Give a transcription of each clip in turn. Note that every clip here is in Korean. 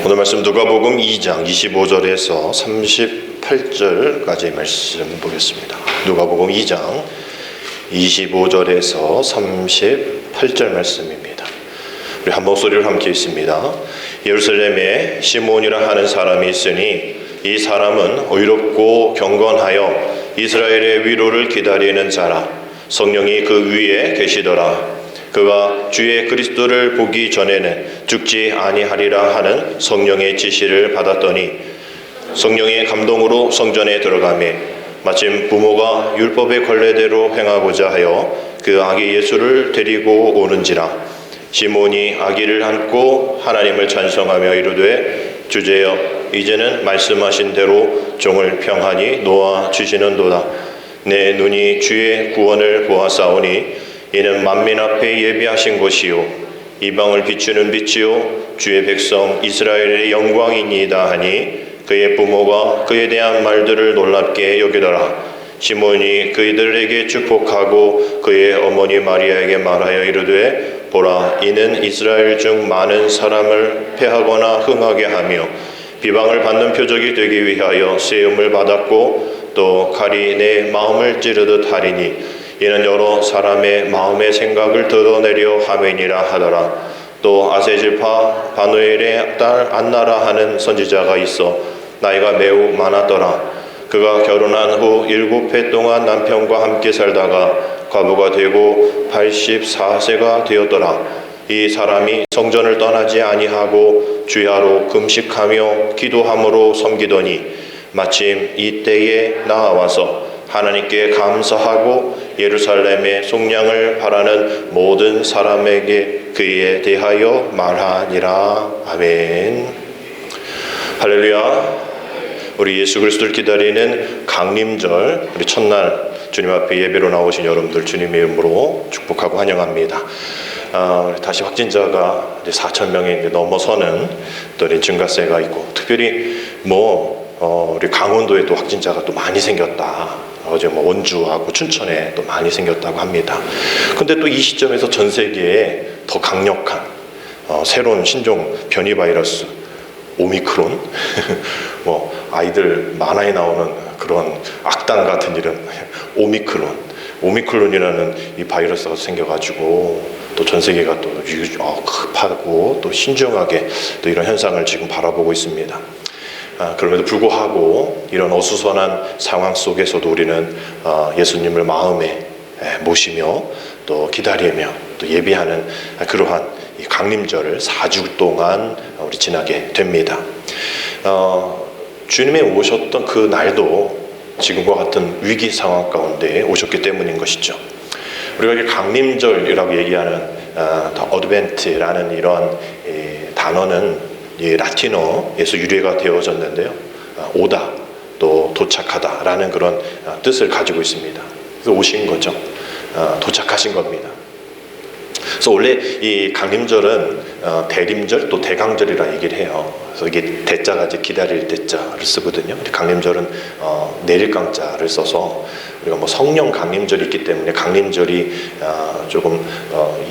오늘 말씀 누가복음 2장 25절에서 38절까지 말씀 보겠습니다. 누가복음 2장 25절에서 38절 말씀입니다. 우리 한 목소리로 함께 있습니다. 예루살렘에 시몬이라 하는 사람이 있으니 이 사람은 의롭고 경건하여 이스라엘의 위로를 기다리는 자라. 성령이 그 위에 계시더라. 그가 주의 그리스도를 보기 전에는 죽지 아니하리라 하는 성령의 지시를 받았더니 성령의 감동으로 성전에 들어가매 마침 부모가 율법의 관례대로 행하고자 하여 그 아기 예수를 데리고 오는지라. 시몬이 아기를 안고 하나님을 찬송하며 이르되 주제여 이제는 말씀하신 대로 종을 평안히 놓아 주시는도다. 내 눈이 주의 구원을 보았사오니 이는 만민 앞에 예비하신 것이요 이방을 비추는 빛이요 주의 백성 이스라엘의 영광이니이다 하니 그의 부모가 그에 대한 말들을 놀랍게 여기더라. 시몬이 그들에게 축복하고 그의 어머니 마리아에게 말하여 이르되 보라 이는 이스라엘 중 많은 사람을 패하거나 흥하게 하며 비방을 받는 표적이 되기 위하여 세움을 받았고 또 칼이 내 마음을 찌르듯 하리니 이는 여러 사람의 마음의 생각을 드러내려 함이니라 하더라. 또 아세질파 바누엘의 딸 안나라 하는 선지자가 있어 나이가 매우 많았더라. 그가 결혼한 후 7해 동안 남편과 함께 살다가 과부가 되고 84세가 되었더라. 이 사람이 성전을 떠나지 아니하고 주야로 금식하며 기도함으로 섬기더니 마침 이때에 나와서 하나님께 감사하고 예루살렘의 속량을 바라는 모든 사람에게 그에 대하여 말하니라. 아멘. 할렐루야. 우리 예수 그리스도를 기다리는 강림절, 우리 첫날 주님 앞에 예배로 나오신 여러분들 주님의 이름으로 축복하고 환영합니다. 다시 확진자가 이제 4,000명이 넘어서는 또 증가세가 있고, 특별히 우리 강원도에 또 확진자가 또 많이 생겼다. 어제 원주하고 춘천에 또 많이 생겼다고 합니다. 근데 또 이 시점에서 전 세계에 더 강력한 새로운 신종 변이 바이러스 오미크론 아이들 만화에 나오는 그런 악당 같은 이름 오미크론이라는 이 바이러스가 생겨가지고 또 전 세계가 또 급하고 또 신중하게 또 이런 현상을 지금 바라보고 있습니다. 그럼에도 불구하고 이런 어수선한 상황 속에서도 우리는 예수님을 마음에 모시며 또 기다리며 또 예비하는 그러한 이 강림절을 4주 동안 우리 지나게 됩니다. 주님이 오셨던 그 날도 지금과 같은 위기 상황 가운데 오셨기 때문인 것이죠. 우리가 이렇게 강림절이라고 얘기하는 어드벤트라는 이런 단어는 라틴어에서 유래가 되어졌는데요. 오다, 또 도착하다라는 그런 뜻을 가지고 있습니다. 그래서 오신 거죠. 도착하신 겁니다. 그래서 원래 이 강림절은 대림절 또 대강절이라 얘기를 해요. 그래서 이게 대자가 이제 기다릴 대자를 쓰거든요. 강림절은 내릴 강자를 써서 우리가 성령 강림절이 있기 때문에 강림절이 조금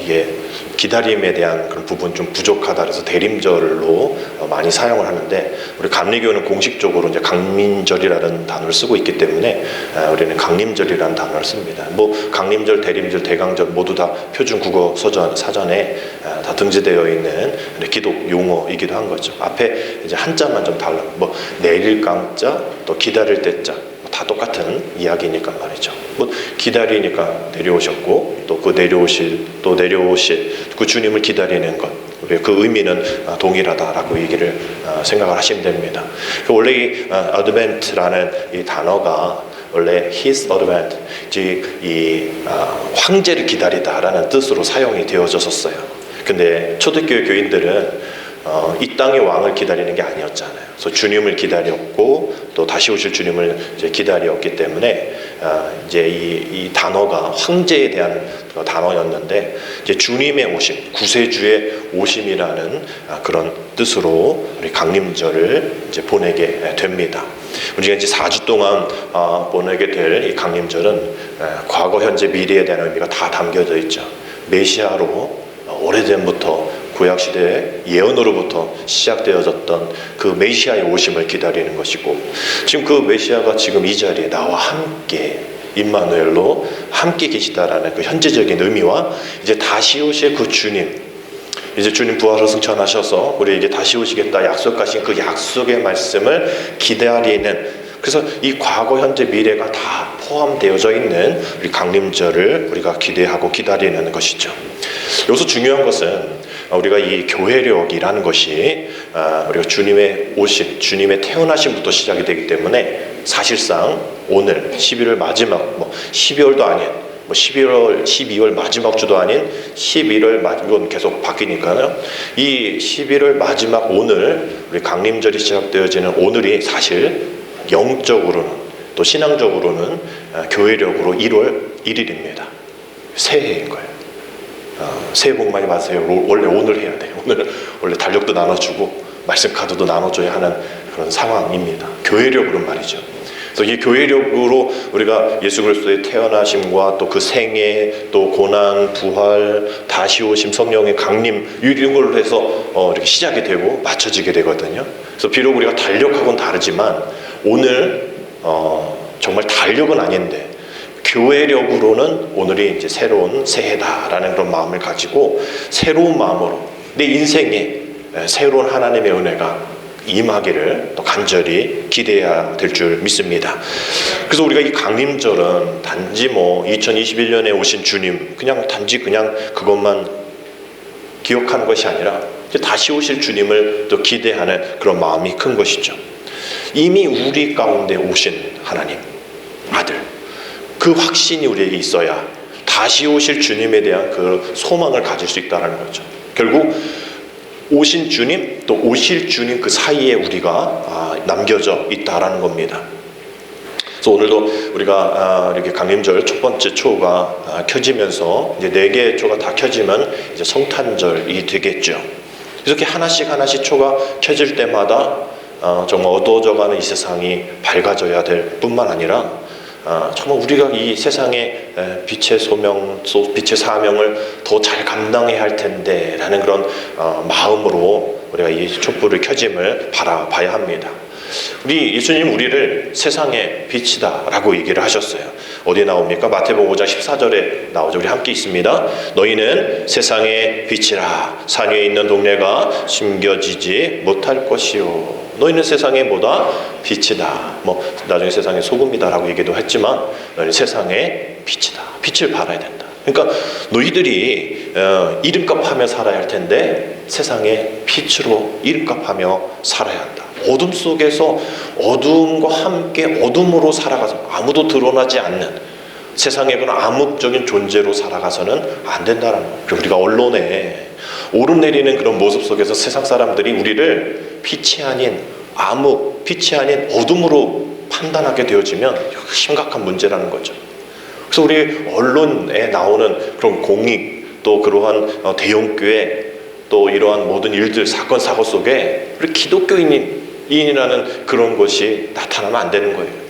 이게 기다림에 대한 그런 부분 좀 부족하다 그래서 대림절로 많이 사용을 하는데 우리 감리교는 공식적으로 이제 강림절이라는 단어를 쓰고 있기 때문에 우리는 강림절이라는 단어를 씁니다. 강림절, 대림절, 대강절 모두 다 표준 국어 사전에 다 등재되어 있는 기독 용어이기도 한 거죠. 앞에 이제 한자만 좀 달라. 내릴 강자, 또 기다릴 때자 다 똑같은 이야기니까 말이죠. 기다리니까 내려오셨고 또 그 내려오실 그 주님을 기다리는 것, 그 의미는 동일하다라고 얘기를 생각을 하시면 됩니다. 원래 이 어드벤트라는 이 단어가 원래 His Advent, 즉 이 황제를 기다리다라는 뜻으로 사용이 되어졌었어요. 근데 초대교회 교인들은 이 땅의 왕을 기다리는 게 아니었잖아요. 그래서 주님을 기다렸고 또 다시 오실 주님을 이제 기다렸기 때문에 이제 이 단어가 황제에 대한 단어였는데 이제 주님의 오심, 구세주의 오심이라는 그런 뜻으로 우리 강림절을 이제 보내게 됩니다. 우리가 이제 4주 동안 보내게 될 이 강림절은 과거, 현재, 미래에 대한 의미가 다 담겨져 있죠. 메시아로 오래전부터 구약시대의 예언으로부터 시작되어졌던 그 메시아의 오심을 기다리는 것이고, 지금 그 메시아가 지금 이 자리에 나와 함께 임마누엘로 함께 계시다라는 그 현재적인 의미와 이제 다시 오실 그 주님, 이제 주님 부활을 승천하셔서 우리에게 다시 오시겠다 약속하신 그 약속의 말씀을 기다리는, 그래서 이 과거, 현재, 미래가 다 포함되어져 있는 우리 강림절을 우리가 기대하고 기다리는 것이죠. 여기서 중요한 것은 우리가 이 교회력이라는 것이 우리가 주님의 오심, 주님의 태어나심부터 시작이 되기 때문에 사실상 오늘 11월 마지막, 12월도 아닌 12월 마지막 주도 아닌 11월 이건 계속 바뀌니까요. 이 11월 마지막 오늘, 우리 강림절이 시작되어지는 오늘이 사실 영적으로는 또 신앙적으로는 교회력으로 1월 1일입니다. 새해인 거예요. 새해 복 많이 받으세요. 원래 오늘 해야 돼요. 오늘 원래 달력도 나눠주고 말씀 카드도 나눠줘야 하는 그런 상황입니다. 교회력으로 말이죠. 그래서 이 교회력으로 우리가 예수 그리스도의 태어나심과 또 그 생애, 또 고난, 부활, 다시 오심, 성령의 강림, 이런 걸로 해서 이렇게 시작이 되고 맞춰지게 되거든요. 그래서 비록 우리가 달력하고는 다르지만 오늘 정말 달력은 아닌데 교회력으로는 오늘이 이제 새로운 새해다라는 그런 마음을 가지고 새로운 마음으로 내 인생에 새로운 하나님의 은혜가 임하기를 또 간절히 기대해야 될 줄 믿습니다. 그래서 우리가 이 강림절은 단지 2021년에 오신 주님 단지 그것만 기억하는 것이 아니라 이제 다시 오실 주님을 또 기대하는 그런 마음이 큰 것이죠. 이미 우리 가운데 오신 하나님 아들, 그 확신이 우리에게 있어야 다시 오실 주님에 대한 그 소망을 가질 수 있다는 거죠. 결국 오신 주님 또 오실 주님 그 사이에 우리가 남겨져 있다라는 겁니다. 그래서 오늘도 우리가 이렇게 강림절 첫 번째 초가 켜지면서 이제 4개의 초가 다 켜지면 이제 성탄절이 되겠죠. 이렇게 하나씩 초가 켜질 때마다 정말 어두워져가는 이 세상이 밝아져야 될 뿐만 아니라 정말 우리가 이 세상의 빛의 소명, 빛의 사명을 더 잘 감당해야 할 텐데 라는 그런 마음으로 우리가 이 촛불을 켜짐을 바라봐야 합니다. 우리 예수님 우리를 세상의 빛이다 라고 얘기를 하셨어요. 어디에 나옵니까? 마태복음 5장 14절에 나오죠. 우리 함께 있습니다. 너희는 세상의 빛이라. 산 위에 있는 동네가 숨겨지지 못할 것이요. 너희는 세상의 뭐다? 빛이다. 나중에 세상의 소금이다라고 얘기도 했지만 너희는 세상의 빛이다. 빛을 발해야 된다. 그러니까 너희들이 이름값하며 살아야 할 텐데 세상의 빛으로 이름값하며 살아야 한다. 어둠 속에서 어둠과 함께 어둠으로 살아가서 아무도 드러나지 않는 세상의 그런 암묵적인 존재로 살아가서는 안 된다는 거예요. 우리가 언론에 오르내리는 그런 모습 속에서 세상 사람들이 우리를 빛이 아닌 암흑, 빛이 아닌 어둠으로 판단하게 되어지면 심각한 문제라는 거죠. 그래서 우리 언론에 나오는 그런 공익, 또 그러한 대형교회, 또 이러한 모든 일들, 사건, 사고 속에 우리 기독교인이라는 그런 것이 나타나면 안 되는 거예요.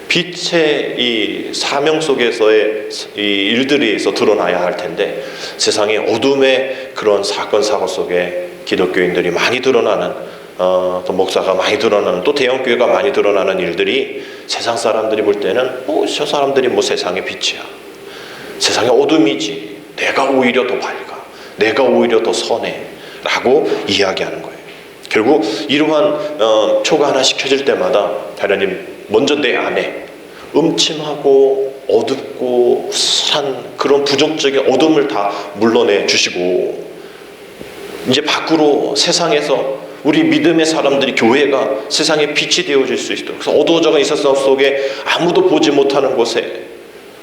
빛의 이 사명 속에서의 이 일들에서 드러나야 할 텐데 세상의 어둠의 그런 사건, 사고 속에 기독교인들이 많이 드러나는 또 목사가 많이 드러나는 또 대형교회가 많이 드러나는 일들이 세상 사람들이 볼 때는 저 사람들이 세상의 빛이야. 세상의 어둠이지. 내가 오히려 더 밝아. 내가 오히려 더 선해. 라고 이야기하는 거예요. 결국 이러한 초가 하나씩 켜질 때마다 하나님 먼저 내 안에 음침하고 어둡고 산 그런 부정적인 어둠을 다 물러내 주시고 이제 밖으로 세상에서 우리 믿음의 사람들이 교회가 세상에 빛이 되어질 수 있도록 그래서 어두워져가 이 세상 속에 아무도 보지 못하는 곳에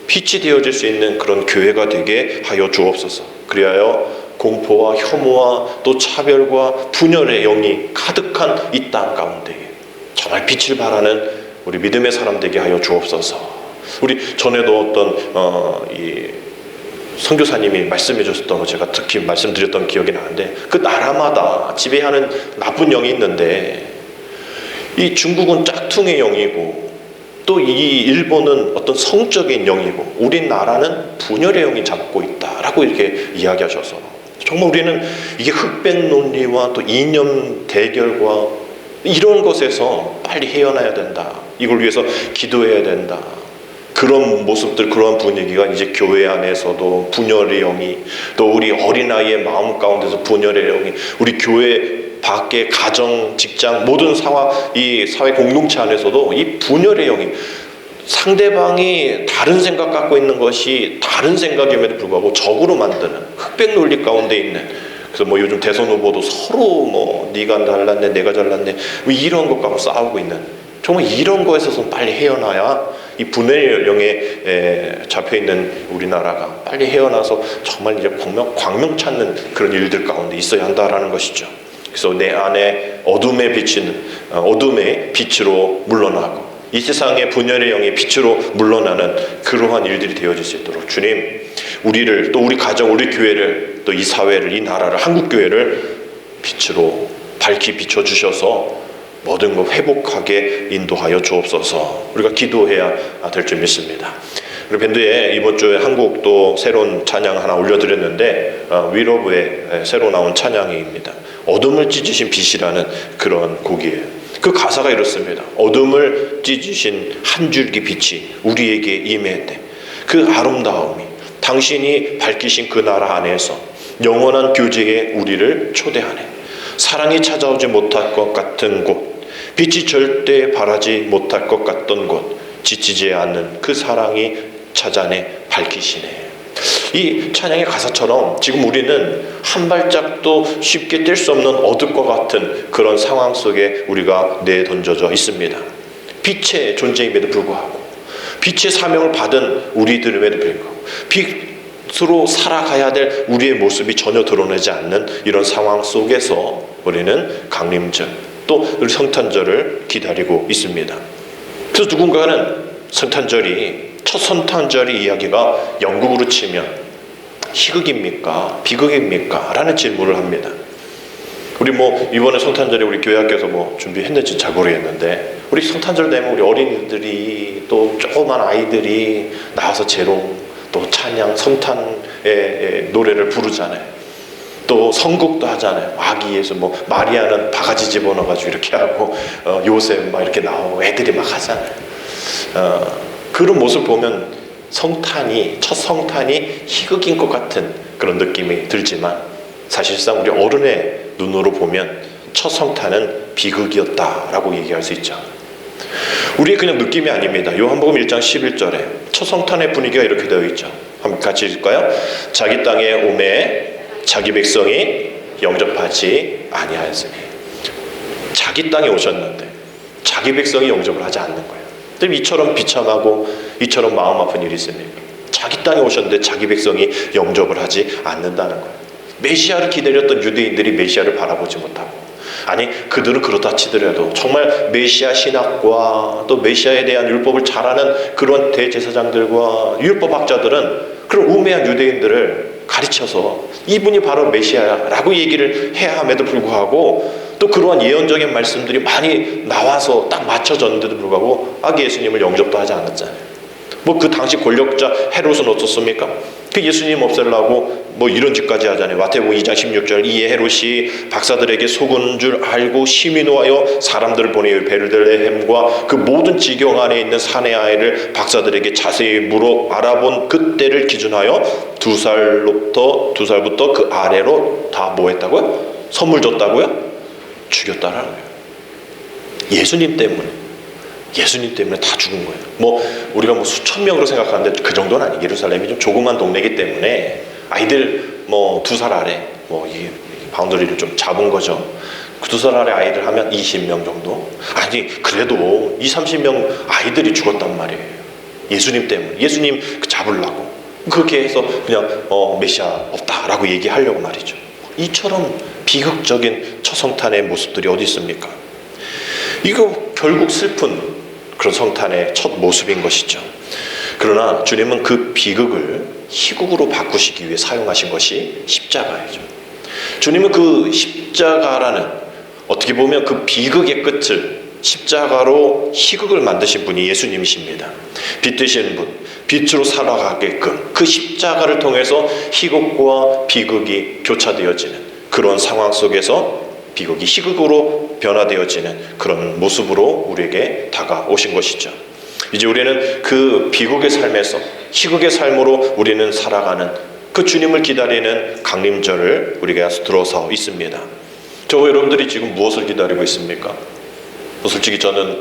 빛이 되어질 수 있는 그런 교회가 되게 하여 주옵소서. 그리하여 공포와 혐오와 또 차별과 분열의 영이 가득한 이 땅 가운데 정말 빛을 발하는 우리 믿음의 사람 되게 하여 주옵소서. 우리 전에도 어떤 이 선교사님이 말씀해 주셨던 거 제가 특히 말씀드렸던 기억이 나는데 그 나라마다 지배하는 나쁜 영이 있는데 이 중국은 짝퉁의 영이고 또 이 일본은 어떤 성적인 영이고 우리나라는 분열의 영이 잡고 있다라고 이렇게 이야기하셔서 정말 우리는 이게 흑백 논리와 또 이념 대결과 이런 것에서 빨리 헤어나야 된다. 이걸 위해서 기도해야 된다. 그런 모습들, 그런 분위기가 이제 교회 안에서도 분열의 영이, 또 우리 어린아이의 마음 가운데서 분열의 영이, 우리 교회 밖에 가정, 직장, 모든 이 사회 공동체 안에서도 이 분열의 영이, 상대방이 다른 생각 갖고 있는 것이 다른 생각임에도 불구하고 적으로 만드는 흑백 논리 가운데 있는, 그래서 뭐 요즘 대선 후보도 서로 뭐 네가 잘났네, 내가 잘났네, 뭐 이런 것 갖고 싸우고 있는, 정말 이런 거에서 빨리 헤어나야 이 분열의 영에 잡혀 있는 우리나라가 빨리 헤어나서 정말 이제 광명 찾는 그런 일들 가운데 있어야 한다라는 것이죠. 그래서 내 안에 어둠의 빛으로 물러나고 이 세상의 분열의 영이 빛으로 물러나는 그러한 일들이 되어질 수 있도록 주님, 우리를, 또 우리 가정, 우리 교회를, 또 이 사회를, 이 나라를, 한국교회를 빛으로 밝히 비춰주셔서 모든 것 회복하게 인도하여 주옵소서. 우리가 기도해야 될 줄 믿습니다. 우리 밴드에 이번 주에 한국 또 새로운 찬양 하나 올려드렸는데 위러브의 새로 나온 찬양입니다. 어둠을 찢으신 빛이라는 그런 곡이에요. 그 가사가 이렇습니다. 어둠을 찢으신 한 줄기 빛이 우리에게 임했대. 그 아름다움이 당신이 밝히신 그 나라 안에서 영원한 교제에 우리를 초대하네. 사랑이 찾아오지 못할 것 같은 곳, 빛이 절대 바라지 못할 것 같던 곳, 지치지 않는 그 사랑이 찾아내 밝히시네. 이 찬양의 가사처럼 지금 우리는 한 발짝도 쉽게 뗄 수 없는 어둠과 같은 그런 상황 속에 우리가 내던져져 있습니다. 빛의 존재임에도 불구하고, 빛의 사명을 받은 우리들임에도 불구하고, 빛으로 살아가야 될 우리의 모습이 전혀 드러나지 않는 이런 상황 속에서 우리는 강림절, 또 우리 성탄절을 기다리고 있습니다. 그래서 누군가는 첫 성탄절의 이야기가 영국으로 치면 희극입니까? 비극입니까? 라는 질문을 합니다. 우리 이번에 성탄절에 우리 교회 학교에서 준비했는지 잘 모르겠는데, 우리 성탄절 되면 우리 어린이들이 또 조그만 아이들이 나와서 재롱, 또 찬양, 성탄의 노래를 부르잖아요. 또 선곡도 하잖아요. 아기 예수, 마리아는 바가지 집어넣어가지고 이렇게 하고, 요셉 막 이렇게 나오고 애들이 막 하잖아요. 그런 모습을 보면 첫 성탄이 희극인 것 같은 그런 느낌이 들지만, 사실상 우리 어른의 눈으로 보면 첫 성탄은 비극이었다라고 얘기할 수 있죠. 우리의 그냥 느낌이 아닙니다. 요한복음 1장 11절에 첫 성탄의 분위기가 이렇게 되어 있죠. 한번 같이 읽을까요? 자기 땅에 오매 자기 백성이 영접하지 아니하였으니. 자기 땅에 오셨는데 자기 백성이 영접을 하지 않는 거예요. 이처럼 비참하고 이처럼 마음 아픈 일이 있습니까? 자기 땅에 오셨는데 자기 백성이 영접을 하지 않는다는 거예요. 메시아를 기다렸던 유대인들이 메시아를 바라보지 못하고, 아니 그들은 그렇다 치더라도 정말 메시아 신학과 또 메시아에 대한 율법을 잘 아는 그런 대제사장들과 율법학자들은 그런 우매한 유대인들을 가르쳐서 이분이 바로 메시아라고 얘기를 해야 함에도 불구하고, 또 그러한 예언적인 말씀들이 많이 나와서 딱 맞춰졌는데도 불구하고 아기 예수님을 영접도 하지 않았잖아요. 그 당시 권력자 헤롯은 어떻습니까? 그 예수님 없애려고 이런 짓까지 하잖아요. 마태복음 2장 16절, 이에 헤롯이 박사들에게 속은 줄 알고 심히 노하여 사람들을 보내어 베들레헴과 그 모든 지경 안에 있는 사내 아이를 박사들에게 자세히 물어 알아본 그때를 기준하여 2살부터 그 아래로 다 했다고요? 선물 줬다고요? 죽였다라는 거예요. 예수님 때문에 다 죽은 거예요. 우리가 수천 명으로 생각하는데 그 정도는 아니에요. 예루살렘이 좀 조그만 동네이기 때문에 아이들 2살 아래 이 바운더리를 좀 잡은 거죠. 그 2살 아래 아이들 하면 20명 정도. 아니 그래도 20-30명 아이들이 죽었단 말이에요. 예수님 때문에. 예수님 잡으려고 그렇게 해서 그냥 메시아 없다라고 얘기하려고 말이죠. 이처럼 비극적인 첫 성탄의 모습들이 어디 있습니까? 이거 결국 슬픈 그런 성탄의 첫 모습인 것이죠. 그러나 주님은 그 비극을 희극으로 바꾸시기 위해 사용하신 것이 십자가이죠. 주님은 그 십자가라는, 어떻게 보면 그 비극의 끝을 십자가로 희극을 만드신 분이 예수님이십니다. 빛 되시는 분, 빛으로 살아가게끔 그 십자가를 통해서 희극과 비극이 교차되어지는 그런 상황 속에서 비극이 희극으로 변화되어지는 그런 모습으로 우리에게 다가오신 것이죠. 이제 우리는 그 비극의 삶에서 희극의 삶으로 우리는 살아가는 그 주님을 기다리는 강림절을 우리가 들어서 있습니다. 여러분들이 지금 무엇을 기다리고 있습니까? 솔직히 저는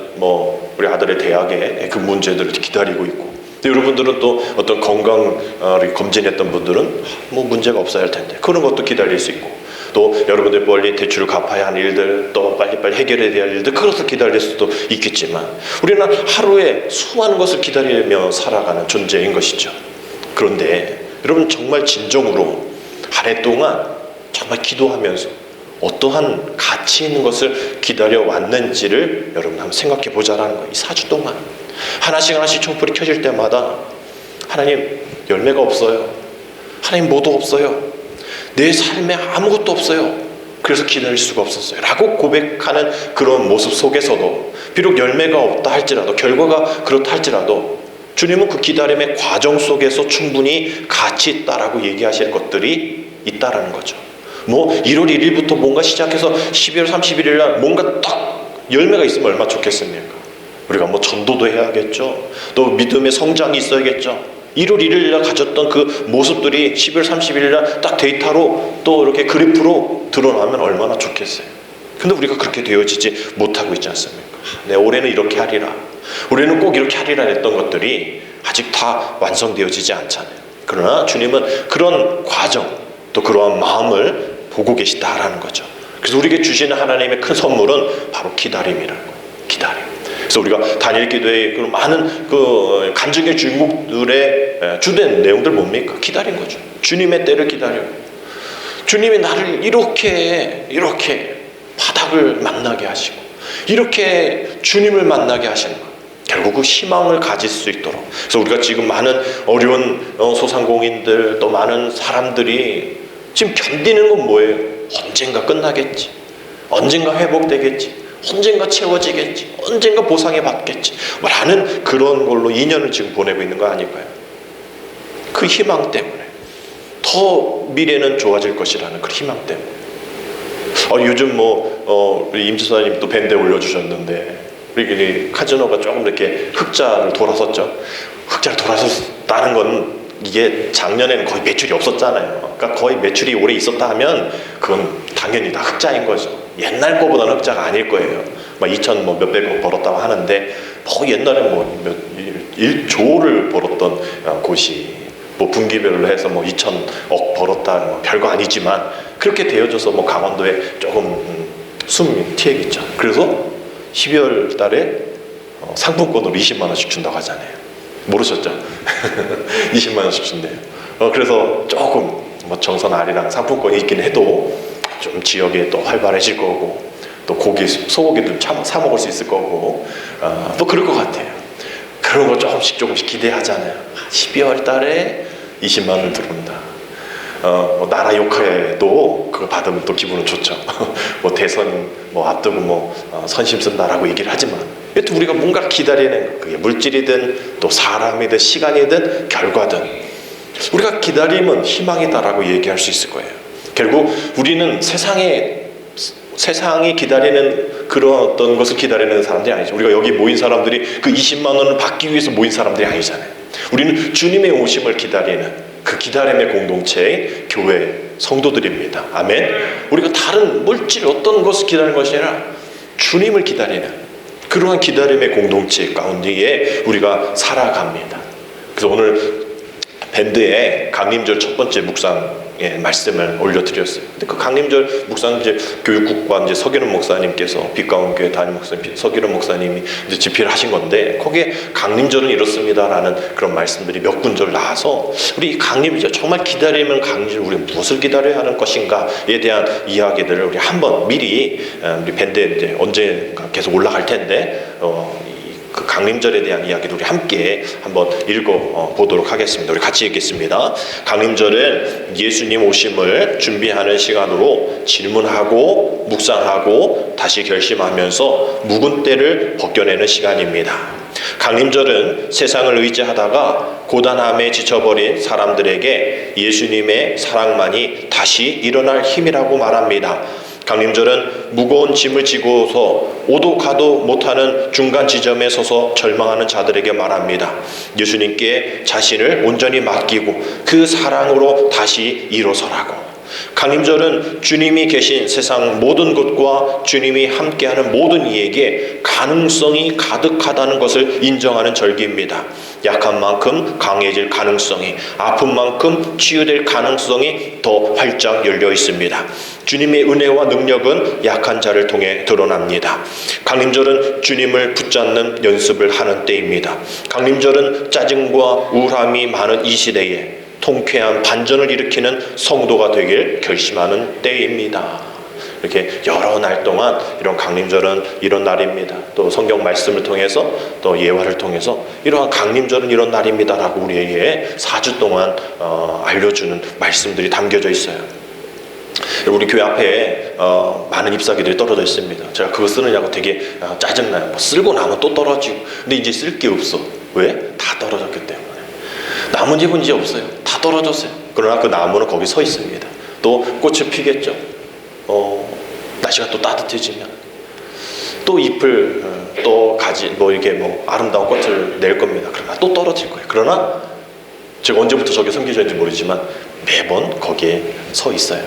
우리 아들의 대학의 그 문제들을 기다리고 있고, 여러분들은 또 어떤 건강을 검진했던 분들은 문제가 없어야 할 텐데 그런 것도 기다릴 수 있고, 또 여러분들 빨리 대출을 갚아야 하는 일들, 또 빨리빨리 해결해야 할 일들, 그것을 기다릴 수도 있겠지만 우리는 하루에 수많은 것을 기다리며 살아가는 존재인 것이죠. 그런데 여러분 정말 진정으로 한 해 동안 정말 기도하면서 어떠한 가치 있는 것을 기다려 왔는지를 여러분 한번 생각해 보자라는 거예요. 이 4주 동안 하나씩 촛불이 켜질 때마다 하나님 열매가 없어요. 하나님 뭐도 없어요. 내 삶에 아무것도 없어요. 그래서 기다릴 수가 없었어요 라고 고백하는 그런 모습 속에서도 비록 열매가 없다 할지라도, 결과가 그렇다 할지라도 주님은 그 기다림의 과정 속에서 충분히 가치 있다라고 얘기하실 것들이 있다라는 거죠. 1월 1일부터 뭔가 시작해서 12월 31일 날 뭔가 딱 열매가 있으면 얼마나 좋겠습니까? 우리가 전도도 해야겠죠. 또 믿음의 성장이 있어야겠죠. 1월 1일 날 가졌던 그 모습들이 12월 31일 날 딱 데이터로 또 이렇게 그래프로 드러나면 얼마나 좋겠어요. 근데 우리가 그렇게 되어지지 못하고 있지 않습니까? 네, 올해는 이렇게 하리라, 올해는 꼭 이렇게 하리라 했던 것들이 아직 다 완성되어지지 않잖아요. 그러나 주님은 그런 과정, 또 그러한 마음을 보고 계시다라는 거죠. 그래서 우리에게 주시는 하나님의 큰 선물은 바로 기다림이라는 거예요. 기다림. 그래서 우리가 다니엘 기도의 그 많은 그 간증의 주인공들의 주된 내용들 뭡니까? 기다린 거죠. 주님의 때를 기다리고, 주님이 나를 이렇게 바닥을 만나게 하시고, 이렇게 주님을 만나게 하시는 것, 결국 그 희망을 가질 수 있도록. 그래서 우리가 지금 많은 어려운 소상공인들, 또 많은 사람들이 지금 견디는 건 뭐예요? 언젠가 끝나겠지, 언젠가 회복되겠지, 언젠가 채워지겠지, 언젠가 보상해 받겠지 라는 그런 걸로 2년을 지금 보내고 있는 거 아닐까요? 그 희망 때문에 더 미래는 좋아질 것이라는 그 희망 때문에. 요즘 우리 임지사님 또 밴드에 올려주셨는데, 우리 카지노가 조금 이렇게 흑자를 돌아섰죠. 흑자를 돌아섰다는 건 이게 작년에는 거의 매출이 없었잖아요. 그러니까 거의 매출이 오래 있었다 하면 그건 당연히 다 흑자인 거죠. 옛날 거보다는 흑자가 아닐 거예요. 2천 몇백억 벌었다고 하는데 옛날에 1조를 벌었던 곳이 분기별로 해서 2천억 벌었다, 별거 아니지만 그렇게 되어져서 강원도에 조금 숨이 튀겠죠. 그래서 12월 달에 상품권으로 20만 원씩 준다고 하잖아요. 모르셨죠? 20만 원씩 준대요. 그래서 조금 정선 아리랑 상품권이 있긴 해도 좀 지역에 또 활발해질 거고, 또 고기, 소고기도 사 먹을 수 있을 거고, 또 그럴 것 같아요. 그런 거 조금씩 기대하잖아요. 12월 달에 20만 원을 들어온다. 나라 욕해도 그거 받으면 또 기분은 좋죠. 대선 앞두고 선심 쓴다라고 얘기를 하지만, 또 우리가 뭔가 기다리는, 그게 물질이든 또 사람이든 시간이든 결과든, 우리가 기다림은 희망이다라고 얘기할 수 있을 거예요. 결국 우리는 세상이 기다리는 그런 어떤 것을 기다리는 사람들이 아니죠. 우리가 여기 모인 사람들이 그 20만 원을 받기 위해서 모인 사람들이 아니잖아요. 우리는 주님의 오심을 기다리는 그 기다림의 공동체의 교회 성도들입니다. 아멘. 우리가 다른 물질 어떤 것을 기다리는 것이 아니라 주님을 기다리는 그러한 기다림의 공동체 가운데에 우리가 살아갑니다. 그래서 오늘 밴드에 강림절 첫 번째 묵상의 말씀을 올려드렸어요. 근데 그 강림절 묵상 교육국과 서기론 목사님께서, 빛가운 교회 담임 목사님 서기론 목사님이 집필을 하신 건데, 거기에 강림절은 이렇습니다라는 그런 말씀들이 몇 군절 나와서 우리 강림절, 정말 기다리면 강림절, 우리 무엇을 기다려야 하는 것인가에 대한 이야기들을 우리 한번 미리, 우리 밴드에 이제 언젠가 계속 올라갈 텐데, 그 강림절에 대한 이야기를 우리 함께 한번 읽어 보도록 하겠습니다. 우리 같이 읽겠습니다. 강림절은 예수님 오심을 준비하는 시간으로 질문하고 묵상하고 다시 결심하면서 묵은 때를 벗겨내는 시간입니다. 강림절은 세상을 의지하다가 고단함에 지쳐버린 사람들에게 예수님의 사랑만이 다시 일어날 힘이라고 말합니다. 강림절은 무거운 짐을 지고서 오도 가도 못하는 중간 지점에 서서 절망하는 자들에게 말합니다. 예수님께 자신을 온전히 맡기고 그 사랑으로 다시 일어서라고. 강림절은 주님이 계신 세상 모든 것과 주님이 함께하는 모든 이에게 가능성이 가득하다는 것을 인정하는 절기입니다. 약한 만큼 강해질 가능성이, 아픈 만큼 치유될 가능성이 더 활짝 열려 있습니다. 주님의 은혜와 능력은 약한 자를 통해 드러납니다. 강림절은 주님을 붙잡는 연습을 하는 때입니다. 강림절은 짜증과 우울함이 많은 이 시대에 통쾌한 반전을 일으키는 성도가 되길 결심하는 때입니다. 이렇게 여러 날 동안 이런 강림절은 이런 날입니다. 또 성경 말씀을 통해서 또 예화를 통해서 이러한 강림절은 이런 날입니다라고 우리에게 4주 동안 알려주는 말씀들이 담겨져 있어요. 우리 교회 앞에 많은 잎사귀들이 떨어져 있습니다. 제가 그거 쓰느냐고 되게 짜증나요. 쓸고 나면 또 떨어지고. 근데 이제 쓸 게 없어. 왜? 다 떨어졌기 때문에. 나뭇잎은 이제 없어요. 다 떨어졌어요. 그러나 그 나무는 거기 서 있습니다. 또 꽃을 피겠죠. 날씨가 또 따뜻해지면 또 잎을 또 가지 이렇게 아름다운 꽃을 낼 겁니다. 그러나 또 떨어질 거예요. 그러나 제가 언제부터 저게 섬기셨는지 모르지만 매번 거기에 서 있어요.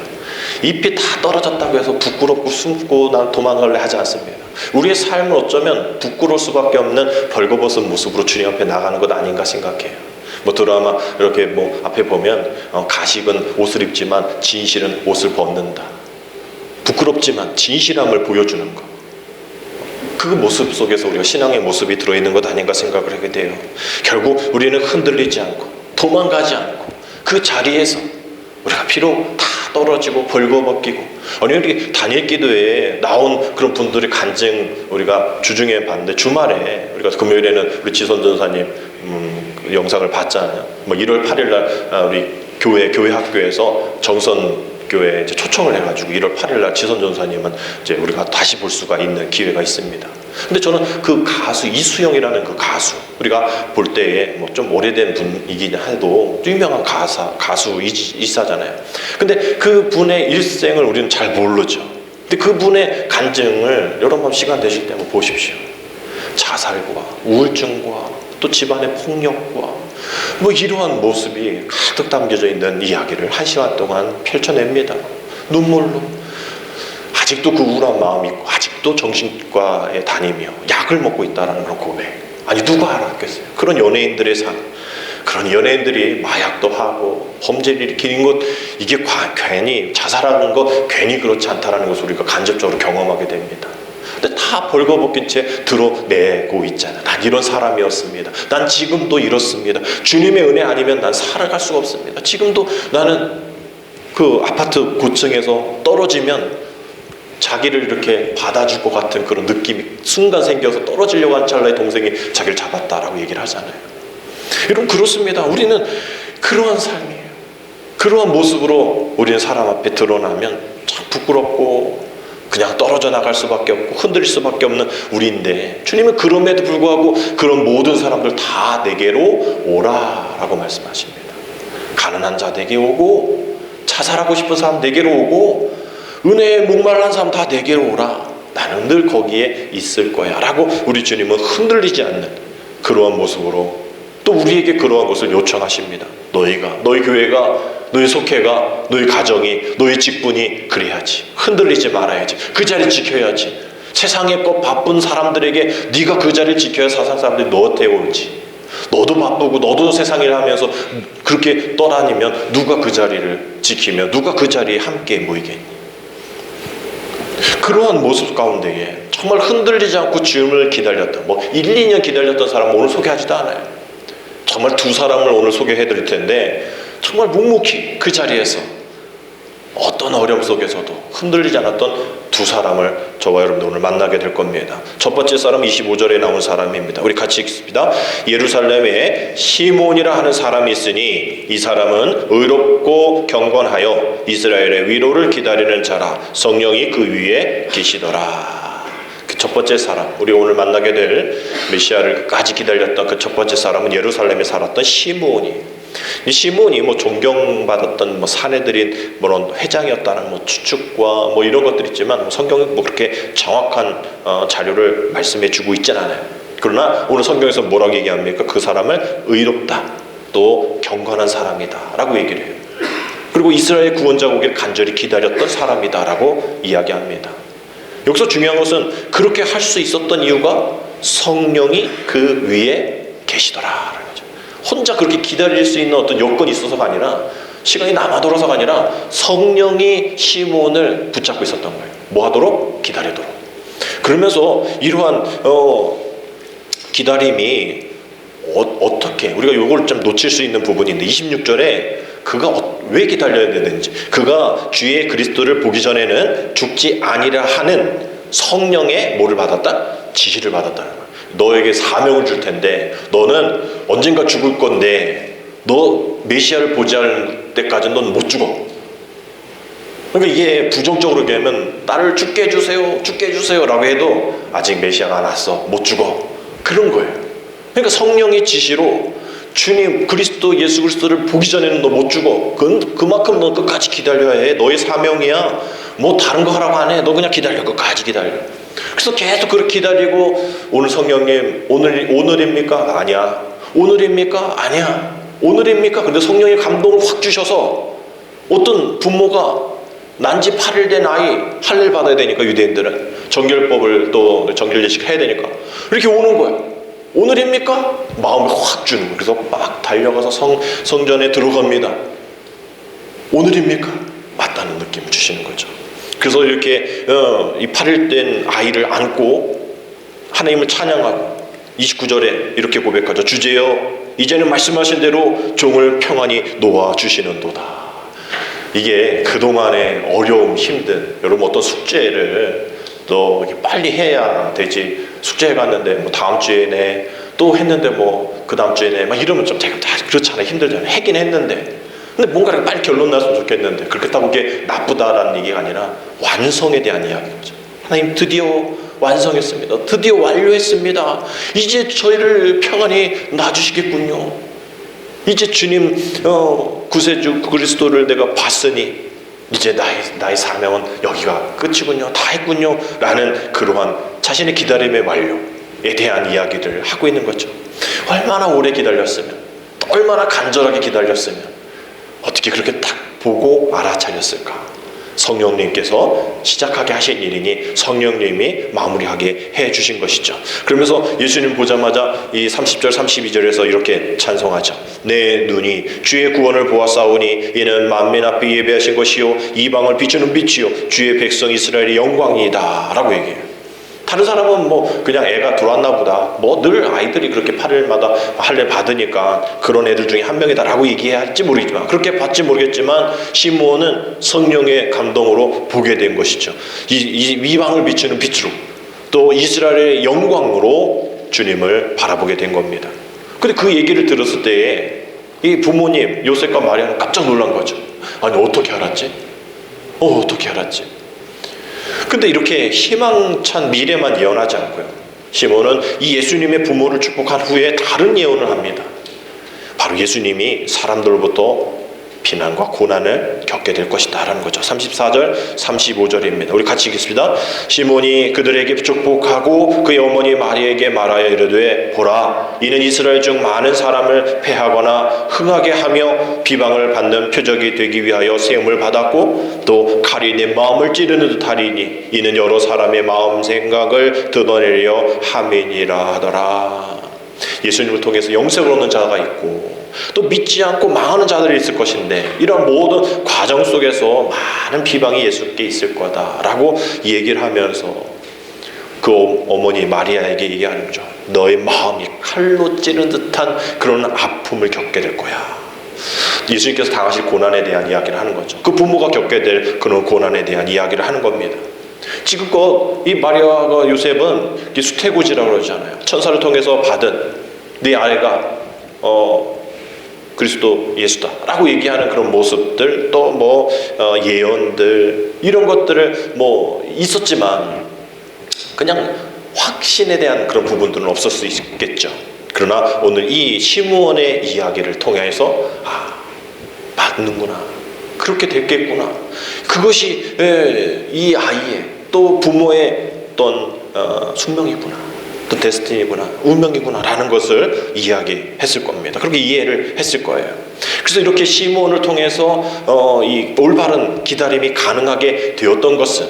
잎이 다 떨어졌다고 해서 부끄럽고 숨고 난 도망갈래 하지 않습니다. 우리의 삶은 어쩌면 부끄러울 수밖에 없는 벌거벗은 모습으로 주님 앞에 나가는 것 아닌가 생각해요. 드라마 이렇게 앞에 보면 가식은 옷을 입지만 진실은 옷을 벗는다. 부끄럽지만 진실함을 보여주는 것. 그 모습 속에서 우리가 신앙의 모습이 들어있는 것 아닌가 생각을 하게 돼요. 결국 우리는 흔들리지 않고 도망가지 않고 그 자리에서 우리가 비록 다 떨어지고 벌거벗기고 우리 단일 기도에 나온 그런 분들의 간증 우리가 주중에 봤는데 주말에 우리가 금요일에는 우리 지선 전사님 영상을 봤잖아요. 1월 8일 날 우리 교회 학교에서 정선 교회에 이제 초청을 해가지고 1월 8일 날 지선 전사님은 이제 우리가 다시 볼 수가 있는 기회가 있습니다. 근데 저는 그 가수 이수영이라는 그 가수 우리가 볼 때에 좀 오래된 분이긴 해도 유명한 가수이사잖아요. 근데 그 분의 일생을 우리는 잘 모르죠. 근데 그 분의 간증을 여러분 시간 되실 때 한번 보십시오. 자살과 우울증과 또 집안의 폭력과 이러한 모습이 가득 담겨져 있는 이야기를 1시간 동안 펼쳐냅니다. 눈물로. 아직도 그 우울한 마음이 있고 아직도 정신과에 다니며 약을 먹고 있다는 그런 고백. 아니 누가 알았겠어요. 그런 연예인들의 삶. 그런 연예인들이 마약도 하고 범죄를 일으키는 것 이게 괜히 자살하는 것 괜히 그렇지 않다는 것을 우리가 간접적으로 경험하게 됩니다. 근데 다 벌거벗긴 채 드러내고 있잖아요. 난 이런 사람이었습니다. 난 지금도 이렇습니다. 주님의 은혜 아니면 난 살아갈 수가 없습니다. 지금도 나는 그 아파트 고층에서 떨어지면 자기를 이렇게 받아줄 것 같은 그런 느낌이 순간 생겨서 떨어지려고 한 찰나에 동생이 자기를 잡았다라고 얘기를 하잖아요. 여러분 그렇습니다. 우리는 그러한 삶이에요. 그러한 모습으로 우리는 사람 앞에 드러나면 참 부끄럽고 그냥 떨어져 나갈 수밖에 없고 흔들릴 수밖에 없는 우리인데 주님은 그럼에도 불구하고 그런 모든 사람들 다 내게로 오라라고 말씀하십니다. 가난한 자 내게 오고 자살하고 싶은 사람 내게로 오고 은혜에 목말란 사람 다 내게로 오라. 나는 늘 거기에 있을 거야 라고 우리 주님은 흔들리지 않는 그러한 모습으로 또 우리에게 그러한 것을 요청하십니다. 너희 교회가 너희 속회가 너희 가정이 너희 직분이 그래야지. 흔들리지 말아야지. 그 자리 지켜야지. 세상에 바쁜 사람들에게 네가 그 자리를 지켜야 세상 사람들이 너한테 오지. 너도 바쁘고 너도 세상 일 하면서 그렇게 떠다니면 누가 그 자리를 지키며 누가 그 자리에 함께 모이겠니? 그러한 모습 가운데에 정말 흔들리지 않고 주님을 기다렸던 1, 2년 기다렸던 사람은 오늘 소개하지도 않아요. 정말 2 사람을 오늘 소개해 드릴 텐데 정말 묵묵히 그 자리에서 어떤 어려움 속에서도 흔들리지 않았던 두 사람을 저와 여러분들 오늘 만나게 될 겁니다. 첫 번째 사람은 25절에 나온 사람입니다. 우리 같이 읽습니다. 예루살렘에 시몬이라 하는 사람이 있으니 이 사람은 의롭고 경건하여 이스라엘의 위로를 기다리는 자라. 성령이 그 위에 계시더라. 그 첫 번째 사람, 우리 오늘 만나게 될 메시아를 끝까지 기다렸던 그 첫 번째 사람은 예루살렘에 살았던 시몬이에요. 이 시몬이 존경받았던 사내들인 회장이었다는 추측과 이런 것들이 있지만 성경은 그렇게 정확한 자료를 말씀해주고 있진 않아요. 그러나 오늘 성경에서 뭐라고 얘기합니까? 그 사람을 의롭다, 또 경건한 사람이다라고 얘기를 해요. 그리고 이스라엘 구원자 오기를 간절히 기다렸던 사람이다라고 이야기합니다. 여기서 중요한 것은 그렇게 할 수 있었던 이유가 성령이 그 위에 계시더라. 혼자 그렇게 기다릴 수 있는 어떤 여건이 있어서가 아니라, 시간이 남아돌아서가 아니라 성령이 시몬을 붙잡고 있었던 거예요. 뭐 하도록? 기다리도록. 그러면서 이러한 기다림이 어떻게, 우리가 이걸 좀 놓칠 수 있는 부분인데 26절에 그가 왜 기다려야 되는지, 그가 주의 그리스도를 보기 전에는 죽지 아니라 하는 성령의 뭐를 받았다? 지시를 받았다는 거예요. 너에게 사명을 줄 텐데 너는 언젠가 죽을 건데 너 메시아를 보지 않을 때까지는 넌 못 죽어. 그러니까 이게 부정적으로 얘기하면 나를 죽게 해주세요 라고 해도 아직 메시아가 안 왔어, 못 죽어, 그런 거예요. 그러니까 성령의 지시로 주님 그리스도 예수 그리스도를 보기 전에는 너 못 죽어. 그만큼 너 끝까지 기다려야 해. 너의 사명이야. 뭐 다른 거 하라고 안 해. 너 그냥 기다려. 끝까지 기다려. 그래서 계속 그렇게 기다리고, 오늘 성령님 오늘입니까? 아니야. 오늘입니까? 아니야. 오늘입니까? 근데 성령의 감동을 확 주셔서 어떤 부모가 난지 8일 된 아이 할례를 받아야 되니까, 유대인들은 정결법을 또 정결예식 해야 되니까 이렇게 오는 거야. 오늘입니까? 마음이 확 주는 거예요. 그래서 막 달려가서 성전에 들어갑니다. 오늘입니까? 맞다는 느낌을 주시는 거죠. 그래서 이렇게 이 8일 된 아이를 안고 하나님을 찬양하고 29절에 이렇게 고백하죠. 주제여 이제는 말씀하신 대로 종을 평안히 놓아주시는도다. 이게 그동안의 어려움, 힘든, 여러분 어떤 숙제를 또 빨리 해야 되지, 숙제해 갔는데 다음 주에 내, 또 했는데 그 다음 주에 내, 이러면 좀 제가 다 그렇잖아요. 힘들잖아요. 하긴 했는데, 근데 뭔가 빨리 결론 났으면 좋겠는데, 그렇다고 이게 나쁘다라는 얘기가 아니라 완성에 대한 이야기죠. 하나님 드디어 완성했습니다. 드디어 완료했습니다. 이제 저희를 평안히 놔주시겠군요. 이제 주님 구세주 그리스도를 내가 봤으니 이제 나의 사명은 여기가 끝이군요. 다 했군요. 라는 그러한 자신의 기다림의 완료에 대한 이야기를 하고 있는 거죠. 얼마나 오래 기다렸으면, 얼마나 간절하게 기다렸으면 어떻게 그렇게 딱 보고 알아차렸을까. 성령님께서 시작하게 하신 일이니 성령님이 마무리하게 해주신 것이죠. 그러면서 예수님 보자마자 이 30절 32절에서 이렇게 찬송하죠. 내 눈이 주의 구원을 보았사오니 이는 만민 앞에 예배하신 것이요 이방을 비추는 빛이요 주의 백성 이스라엘의 영광이다 라고 얘기해요. 다른 사람은 그냥 애가 들어왔나 보다, 늘 아이들이 그렇게 8일마다 할례 받으니까 그런 애들 중에 한 명이다 라고 얘기할지 모르겠지만, 그렇게 봤지 모르겠지만 시므온은 성령의 감동으로 보게 된 것이죠. 이 이방을 비추는 빛으로, 또 이스라엘의 영광으로 주님을 바라보게 된 겁니다. 근데 그 얘기를 들었을 때에 이 부모님 요셉과 마리아는 깜짝 놀란 거죠. 아니 어떻게 알았지? 어떻게 알았지? 근데 이렇게 희망찬 미래만 예언하지 않고요, 시몬은 이 예수님의 부모를 축복한 후에 다른 예언을 합니다. 바로 예수님이 사람들로부터 비난과 고난을 겪게 될 것이다 라는 거죠. 34절 35절입니다. 우리 같이 읽겠습니다. 시몬이 그들에게 축복하고 그의 어머니 마리에게 말하여 이르되 보라 이는 이스라엘 중 많은 사람을 패하거나 흥하게 하며 비방을 받는 표적이 되기 위하여 세움을 받았고 또 칼이 내 마음을 찌르는 듯하리니 이는 여러 사람의 마음 생각을 뜯어내려 함이니라 하더라. 예수님을 통해서 영생을 얻는 자가 있고 또 믿지 않고 망하는 자들이 있을 것인데, 이런 모든 과정 속에서 많은 비방이 예수께 있을 거다라고 얘기를 하면서 그 어머니 마리아에게 얘기하는 거죠. 너의 마음이 칼로 찌른 듯한 그런 아픔을 겪게 될 거야. 예수님께서 당하실 고난에 대한 이야기를 하는 거죠. 그 부모가 겪게 될 그런 고난에 대한 이야기를 하는 겁니다. 지금껏 이 마리아와 요셉은 수태고지라고 그러잖아요. 천사를 통해서 받은 네 아이가 그리스도 예수다라고 얘기하는 그런 모습들, 또 뭐 예언들, 이런 것들을 뭐 있었지만 그냥 확신에 대한 그런 부분들은 없을 수 있겠죠. 그러나 오늘 이 시므온의 이야기를 통해서 맞는구나, 그렇게 됐겠구나, 그것이 이 아이의 또 부모의 어떤 숙명이구나, 또 데스티니구나, 운명이구나 라는 것을 이야기했을 겁니다. 그렇게 이해를 했을 거예요. 그래서 이렇게 시므온을 통해서 이 올바른 기다림이 가능하게 되었던 것은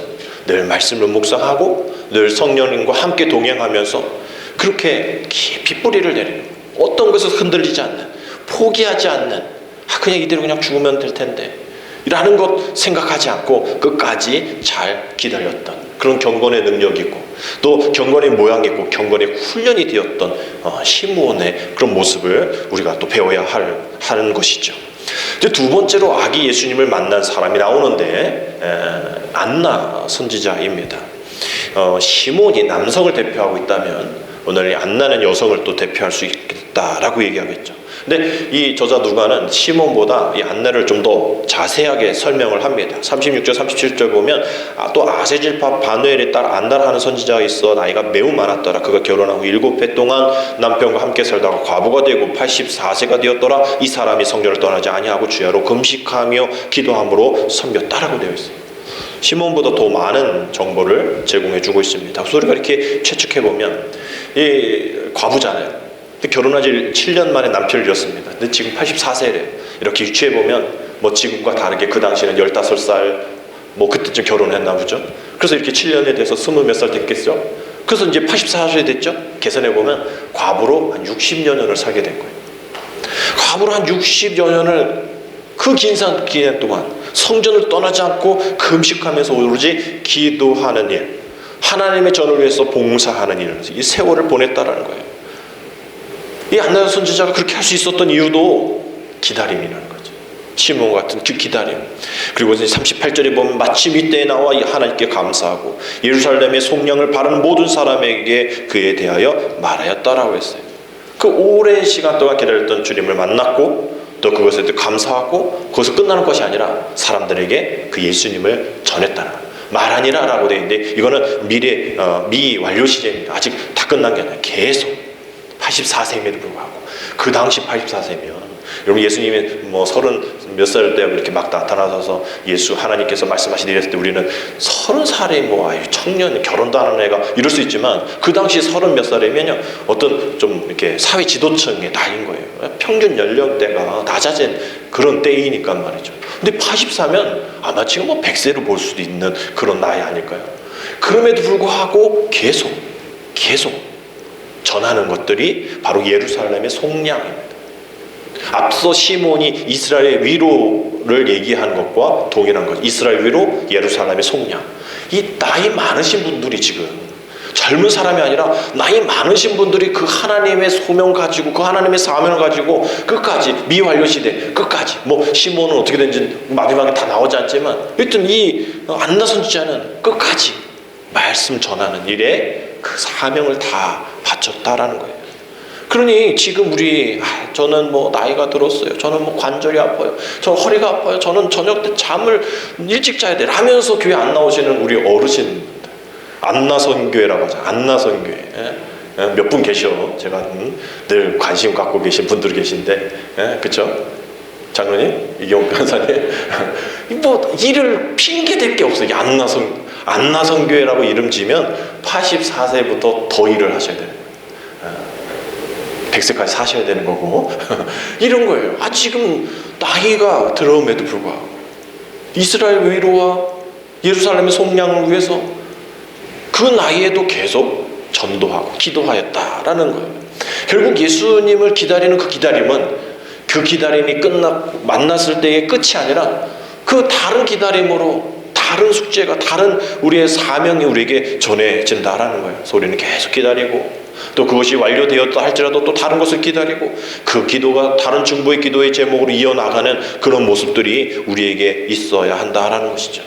늘 말씀을 묵상하고 늘 성령님과 함께 동행하면서 그렇게 깊이 뿌리를 내리는, 어떤 것을 흔들리지 않는, 포기하지 않는, 그냥 이대로 그냥 죽으면 될 텐데 라는 것 생각하지 않고 끝까지 잘 기다렸던 그런 경건의 능력이 있고, 또 경건의 모양이 있고 경건의 훈련이 되었던 시므온의 그런 모습을 우리가 또 배워야 하는 것이죠. 두 번째로 아기 예수님을 만난 사람이 나오는데 안나 선지자입니다. 시므온이 남성을 대표하고 있다면 오늘 안나는 여성을 또 대표할 수 있겠다라고 얘기하겠죠. 근데 이 저자 누가는 시몬보다 이 안나를 좀 더 자세하게 설명을 합니다. 36절 37절 보면 또 아세질파 바누엘의 딸 안나라 하는 선지자가 있어 나이가 매우 많았더라. 그가 결혼하고 7해 동안 남편과 함께 살다가 과부가 되고 84세가 되었더라. 이 사람이 성전을 떠나지 아니하고 주야로 금식하며 기도함으로 섬겼다라고 되어 있어요. 시몬보다 더 많은 정보를 제공해주고 있습니다. 그래서 우리가 이렇게 채축해보면 이 과부잖아요. 결혼하지 7년 만에 남편을 잃었습니다. 근데 지금 84세래요. 이렇게 유추해보면 뭐 지금과 다르게 그 당시에는 15살 뭐 그때쯤 결혼했나 보죠. 그래서 이렇게 7년에 대해서 20 몇 살 됐겠죠. 그래서 이제 84세 됐죠. 계산해보면 과부로 한 60여 년을 살게 된 거예요. 과부로 한 60여 년을 그 긴 기간 동안 성전을 떠나지 않고 금식하면서 오로지 기도하는 일, 하나님의 전을 위해서 봉사하는 일, 이 세월을 보냈다라는 거예요. 이 안나 선지자가 그렇게 할 수 있었던 이유도 기다림이라는 거죠. 시므온 같은 그 기다림. 그리고 38절에 보면 마침 이때에 나와 하나님께 감사하고 예루살렘의 속량을 바라는 모든 사람에게 그에 대하여 말하였다라고 했어요. 그 오랜 시간 동안 기다렸던 주님을 만났고 또 그것에 대해 감사하고 거기서 끝나는 것이 아니라 사람들에게 그 예수님을 전했다는 거예요. 말하니라라고 되어 있는데 이거는 미완료 시제입니다. 아직 다 끝난 게 아니라 계속 84세임에도 불구하고, 그 당시 84세면 여러분 예수님이 뭐 30 몇 살 때 이렇게 막 나타나셔서 예수 하나님께서 말씀하시니 이랬을 때 우리는 30살에 뭐 청년 결혼도 안 하는 애가 이럴 수 있지만 그 당시 30 몇 살이면요 어떤 좀 이렇게 사회 지도층의 나이인 거예요. 평균 연령대가 낮아진 그런 때이니까 말이죠. 근데 84면 아마 지금 뭐 100세로 볼 수도 있는 그런 나이 아닐까요? 그럼에도 불구하고 계속 전하는 것들이 바로 예루살렘의 속량입니다. 앞서 시몬이 이스라엘의 위로를 얘기한 것과 동일한 것. 이스라엘 위로, 예루살렘의 속량. 이 나이 많으신 분들이 지금 젊은 사람이 아니라 나이 많으신 분들이 그 하나님의 소명 가지고 그 하나님의 사명을 가지고 끝까지 미완료 시대 끝까지 뭐 시몬은 어떻게 된지 마지막에 다 나오지 않지만 하여튼 이 안나 선지자는 끝까지 말씀 전하는 일에 그 사명을 다 바쳤다라는 거예요. 그러니 지금 저는 뭐 나이가 들었어요. 저는 뭐 관절이 아파요. 저 허리가 아파요. 저는 저녁 때 잠을 일찍 자야 돼. 라면서 교회 안 나오시는 우리 어르신, 안나선교회라고 하죠. 안나선교회. 몇 분 계셔. 제가 늘 관심 갖고 계신 분들이 계신데, 그쵸? 장로님, 이경욱 변사님, 뭐 일을 핑계 댈 게 없어요. 안나선교회라고 이름 지면 84세부터 더 일을 하셔야 돼요. 100세까지 사셔야 되는 거고 이런 거예요. 지금 나이가 들어옴에도 불구하고 이스라엘 위로와 예루살렘의 속량을 위해서 그 나이에도 계속 전도하고 기도하였다라는 거예요. 결국 예수님을 기다리는 그 기다림은 그 기다림이 만났을 때의 끝이 아니라 그 다른 기다림으로 다른 숙제가, 다른 우리의 사명이 우리에게 전해진다라는 거예요. 그래서 우리는 계속 기다리고, 또 그것이 완료되었다 할지라도 또 다른 것을 기다리고, 그 기도가 다른 중보의 기도의 제목으로 이어나가는 그런 모습들이 우리에게 있어야 한다라는 것이죠.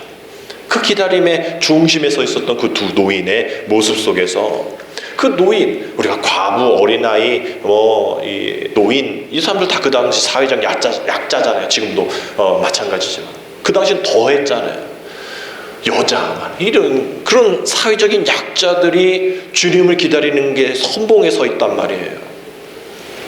그 기다림의 중심에 서 있었던 그 두 노인의 모습 속에서, 그 노인, 우리가 과부, 어린아이, 이 노인, 이 사람들 다 그 당시 사회적 약자잖아요. 지금도 마찬가지지만 그 당시는 더 했잖아요. 여자만, 이런 그런 사회적인 약자들이 주님을 기다리는 게 선봉에 서 있단 말이에요.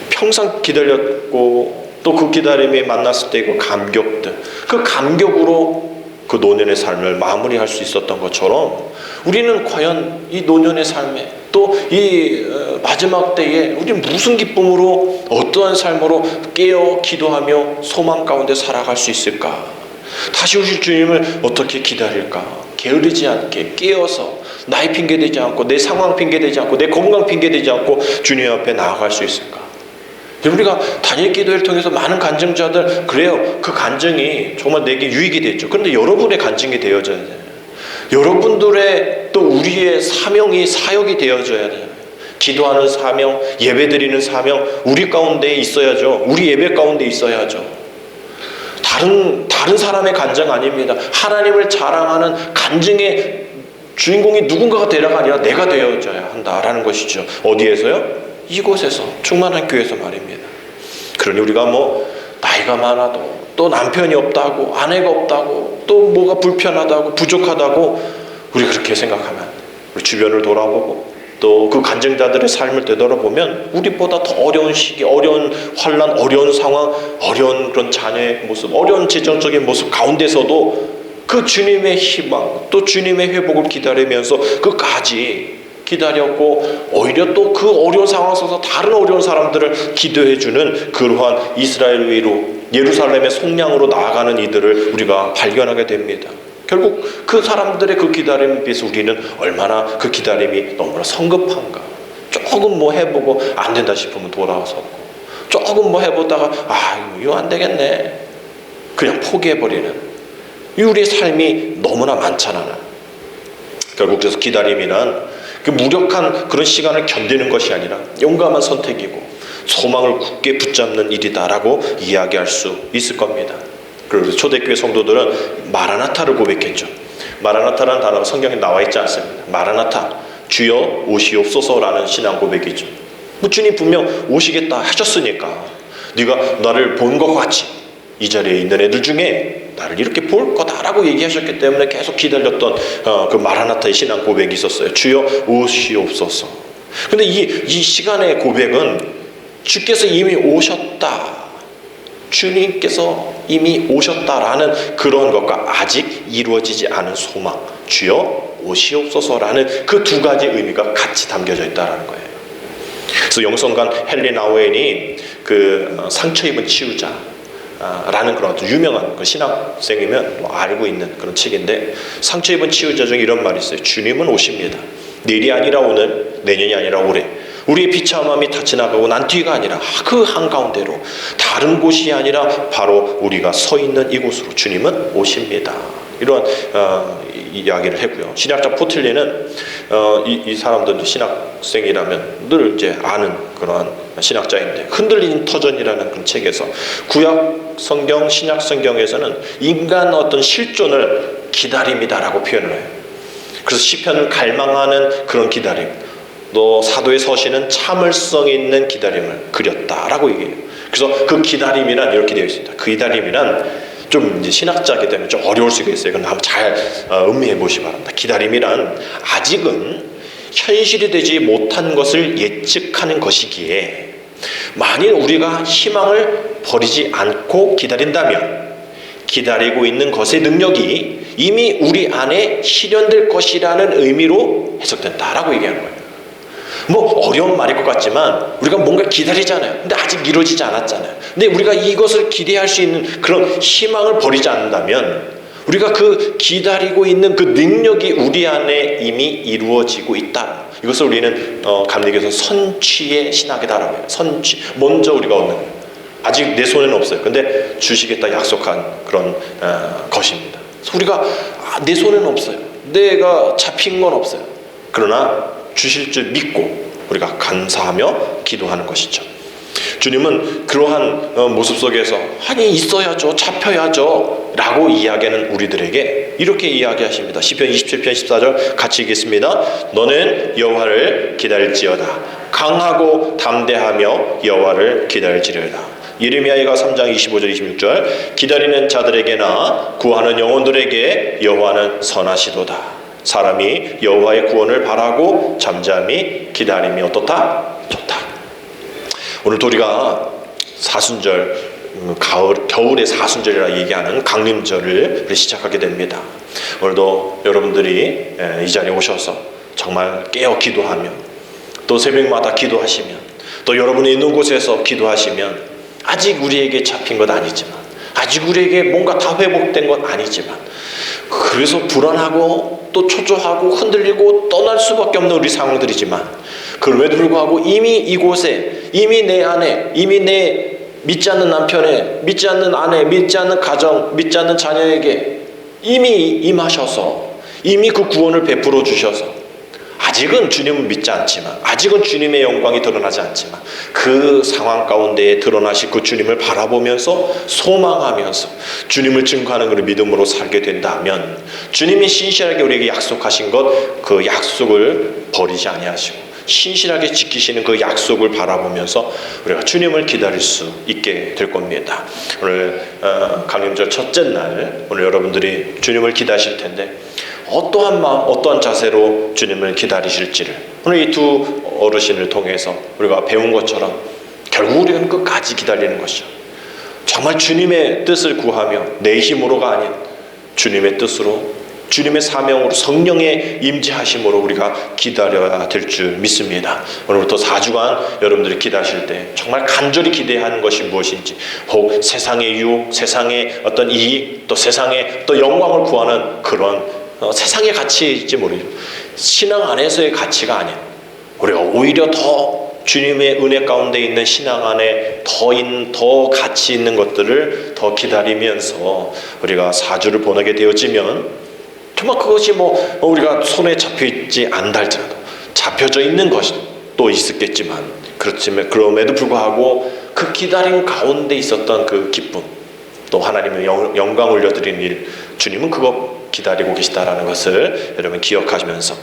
평생 기다렸고, 또 그 기다림에 만났을 때 그 감격들, 그 감격으로 그 노년의 삶을 마무리할 수 있었던 것처럼, 우리는 과연 이 노년의 삶에, 또 이 마지막 때에 우리는 무슨 기쁨으로, 어떠한 삶으로 깨어 기도하며 소망 가운데 살아갈 수 있을까? 다시 오실 주님을 어떻게 기다릴까? 게으르지 않게 깨어서, 나이 핑계대지 않고, 내 상황 핑계대지 않고, 내 건강 핑계대지 않고 주님 앞에 나아갈 수 있을까? 우리가 단일 기도회를 통해서 많은 간증자들, 그래요, 그 간증이 정말 내게 유익이 됐죠. 그런데 여러분의 간증이 되어져야 돼요. 여러분들의 또 우리의 사명이 사역이 되어져야 돼요. 기도하는 사명, 예배드리는 사명, 우리 가운데 있어야죠. 우리 예배 가운데 있어야죠. 다른 사람의 간증 아닙니다. 하나님을 자랑하는 간증의 주인공이 누군가가 되라가 아니라 내가 되어져야 한다라는 것이죠. 어디에서요? 이곳에서, 충만한 교회에서 말입니다. 그러니 우리가 나이가 많아도, 또 남편이 없다고, 아내가 없다고, 또 뭐가 불편하다고, 부족하다고 우리 그렇게 생각하면, 우리 주변을 돌아보고 또 그 간증자들의 삶을 되돌아보면 우리보다 더 어려운 시기, 어려운 환난, 어려운 상황, 어려운 그런 자녀의 모습, 어려운 재정적인 모습 가운데서도 그 주님의 희망, 또 주님의 회복을 기다리면서 끝까지 기다렸고, 오히려 또 그 어려운 상황 속에서 다른 어려운 사람들을 기도해주는 그러한 이스라엘 위로, 예루살렘의 속량으로 나아가는 이들을 우리가 발견하게 됩니다. 결국 그 사람들의 그 기다림에 비해서 우리는 얼마나 그 기다림이 너무나 성급한가. 조금 해보고 안 된다 싶으면 돌아서고, 조금 해보다가 이거 안 되겠네, 그냥 포기해버리는 이 우리의 삶이 너무나 많잖아. 결국 그래서 기다림이란 그 무력한 그런 시간을 견디는 것이 아니라 용감한 선택이고 소망을 굳게 붙잡는 일이다라고 이야기할 수 있을 겁니다. 그래서 초대교회 성도들은 마라나타를 고백했죠. 마라나타라는 단어가 성경에 나와 있지 않습니다. 마라나타, 주여 오시옵소서라는 신앙 고백이죠. 주님 분명 오시겠다 하셨으니까, 네가 나를 본 것 같이 이 자리에 있는 애들 중에 나를 이렇게 볼 거다라고 얘기하셨기 때문에 계속 기다렸던 그 마라나타의 신앙 고백이 있었어요. 주여 오시옵소서. 근데 이 시간의 고백은 주께서 이미 오셨다, 주님께서 이미 오셨다라는 그런 것과 아직 이루어지지 않은 소망, 주여 오시옵소서라는 그 두 가지 의미가 같이 담겨져 있다는 거예요. 그래서 영성관 헨리 나우엔이 그 상처 입은 치유자 라는 그런 아주 유명한 그 신학생이면 알고 있는 그런 책인데, 상처 입은 치유자 중에 이런 말이 있어요. 주님은 오십니다. 내일이 아니라 오늘, 내년이 아니라 올해, 우리의 비참함이 다 지나가고 난 뒤가 아니라 그 한가운데로, 다른 곳이 아니라 바로 우리가 서 있는 이곳으로 주님은 오십니다. 이러한 이야기를 했고요. 신학자 포틀리는 이 사람들도 신학생이라면 늘 이제 아는 그러한 신학자인데, 흔들린 터전이라는 그런 책에서 구약 성경, 신약 성경에서는 인간 어떤 실존을 기다림이다라고 표현을 해요. 그래서 시편을 갈망하는 그런 기다림, 또 사도의 서신은 참을성 있는 기다림을 그렸다라고 얘기해요. 그래서 그 기다림이란 이렇게 되어 있습니다. 그 기다림이란 좀 이제 신학자이기 때문에 좀 어려울 수가 있어요. 그건 한번 잘 음미해 보시기 바랍니다. 기다림이란 아직은 현실이 되지 못한 것을 예측하는 것이기에, 만일 우리가 희망을 버리지 않고 기다린다면 기다리고 있는 것의 능력이 이미 우리 안에 실현될 것이라는 의미로 해석된다라고 얘기하는 거예요. 어려운 말일 것 같지만 우리가 뭔가 기다리잖아요. 근데 아직 이루어지지 않았잖아요. 근데 우리가 이것을 기대할 수 있는 그런 희망을 버리지 않는다면, 우리가 그 기다리고 있는 그 능력이 우리 안에 이미 이루어지고 있다. 이것을 우리는 감리교에서 선취의 신학이다라고 해요. 선취, 먼저 우리가 얻는 거예요. 아직 내 손에는 없어요. 근데 주시겠다 약속한 그런 것입니다. 그래서 우리가 내 손에는 없어요. 내가 잡힌 건 없어요. 그러나 주실 줄 믿고 우리가 감사하며 기도하는 것이죠. 주님은 그러한 모습 속에서 아니 있어야죠, 잡혀야죠 라고 이야기하는 우리들에게 이렇게 이야기하십니다. 시편 27편 14절 같이 읽겠습니다. 너는 여호와를 기다릴지어다. 강하고 담대하며 여호와를 기다릴지어다. 예레미야가 3장 25절 26절 기다리는 자들에게나 구하는 영혼들에게 여호와는 선하시도다. 사람이 여호와의 구원을 바라고 잠잠히 기다림이 어떻다? 좋다. 오늘도 우리가 사순절, 겨울의 사순절이라 얘기하는 강림절을 시작하게 됩니다. 오늘도 여러분들이 이 자리에 오셔서 정말 깨어 기도하며 또 새벽마다 기도하시면 또 여러분이 있는 곳에서 기도하시면 아직 우리에게 잡힌 것 아니지만 아직 우리에게 뭔가 다 회복된 것 아니지만 그래서 불안하고 또 초조하고 흔들리고 떠날 수밖에 없는 우리 상황들이지만 그럼에도 불구하고 이미 이곳에 이미 내 안에 이미 내 믿지 않는 남편에 믿지 않는 아내 믿지 않는 가정 믿지 않는 자녀에게 이미 임하셔서 이미 그 구원을 베풀어 주셔서 아직은 주님은 믿지 않지만 아직은 주님의 영광이 드러나지 않지만 그 상황 가운데에 드러나실 그 주님을 바라보면서 소망하면서 주님을 증거하는 그 믿음으로 살게 된다면 주님이 신실하게 우리에게 약속하신 것 그 약속을 버리지 아니하시고 신실하게 지키시는 그 약속을 바라보면서 우리가 주님을 기다릴 수 있게 될 겁니다. 오늘 강림절 첫째 날 오늘 여러분들이 주님을 기다리실 텐데 어떠한 마음, 어떠한 자세로 주님을 기다리실지를 오늘 이 두 어르신을 통해서 우리가 배운 것처럼 결국 우리는 끝까지 기다리는 것이죠. 정말 주님의 뜻을 구하며 내 힘으로가 아닌 주님의 뜻으로 주님의 사명으로 성령의 임재하심으로 우리가 기다려야 될 줄 믿습니다. 오늘부터 4주간 여러분들이 기다리실 때 정말 간절히 기대하는 것이 무엇인지 혹 세상의 유혹, 세상의 어떤 이익, 또 세상의 또 영광을 구하는 그런 세상의 가치일지 모르죠. 신앙 안에서의 가치가 아닌 우리가 오히려 더 주님의 은혜 가운데 있는 신앙 안에 더 가치 있는 것들을 더 기다리면서 우리가 4주를 보내게 되어지면 정말 그것이 우리가 손에 잡혀있지 않다 할지라도 잡혀져 있는 것이 또 있었겠지만 그렇지만 그럼에도 불구하고 그 기다림 가운데 있었던 그 기쁨 또 하나님의 영광 올려드리는 일 주님은 그거 기다리고 계시다라는 것을 여러분 기억하시면서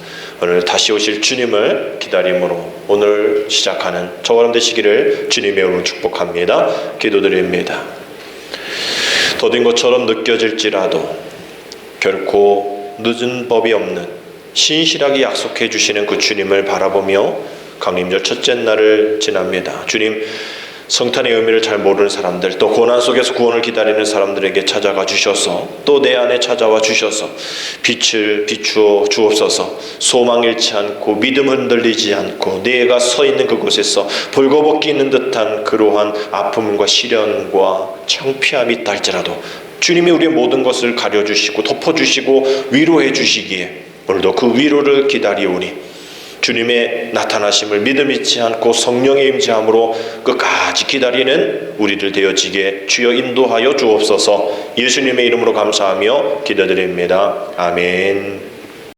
오늘 다시 오실 주님을 기다림으로 오늘 시작하는 저와 여러분 되시기를 주님의 이름으로 축복합니다. 기도드립니다. 더딘 것처럼 느껴질지라도 결코 늦은 법이 없는 신실하게 약속해 주시는 그 주님을 바라보며 강림절 첫째 날을 지납니다. 주님 성탄의 의미를 잘 모르는 사람들 또 고난 속에서 구원을 기다리는 사람들에게 찾아가 주셔서 또 내 안에 찾아와 주셔서 빛을 비추어 주옵소서. 소망 잃지 않고 믿음 흔들리지 않고 내가 서 있는 그곳에서 벌거벗기 있는 듯한 그러한 아픔과 시련과 창피함이 있다 할지라도 주님이 우리의 모든 것을 가려주시고 덮어주시고 위로해 주시기에 오늘도 그 위로를 기다리오니 주님의 나타나심을 믿음 잊지 않고 성령의 임재함으로 끝까지 기다리는 우리들 되어지게 주여 인도하여 주옵소서. 예수님의 이름으로 감사하며 기도드립니다. 아멘.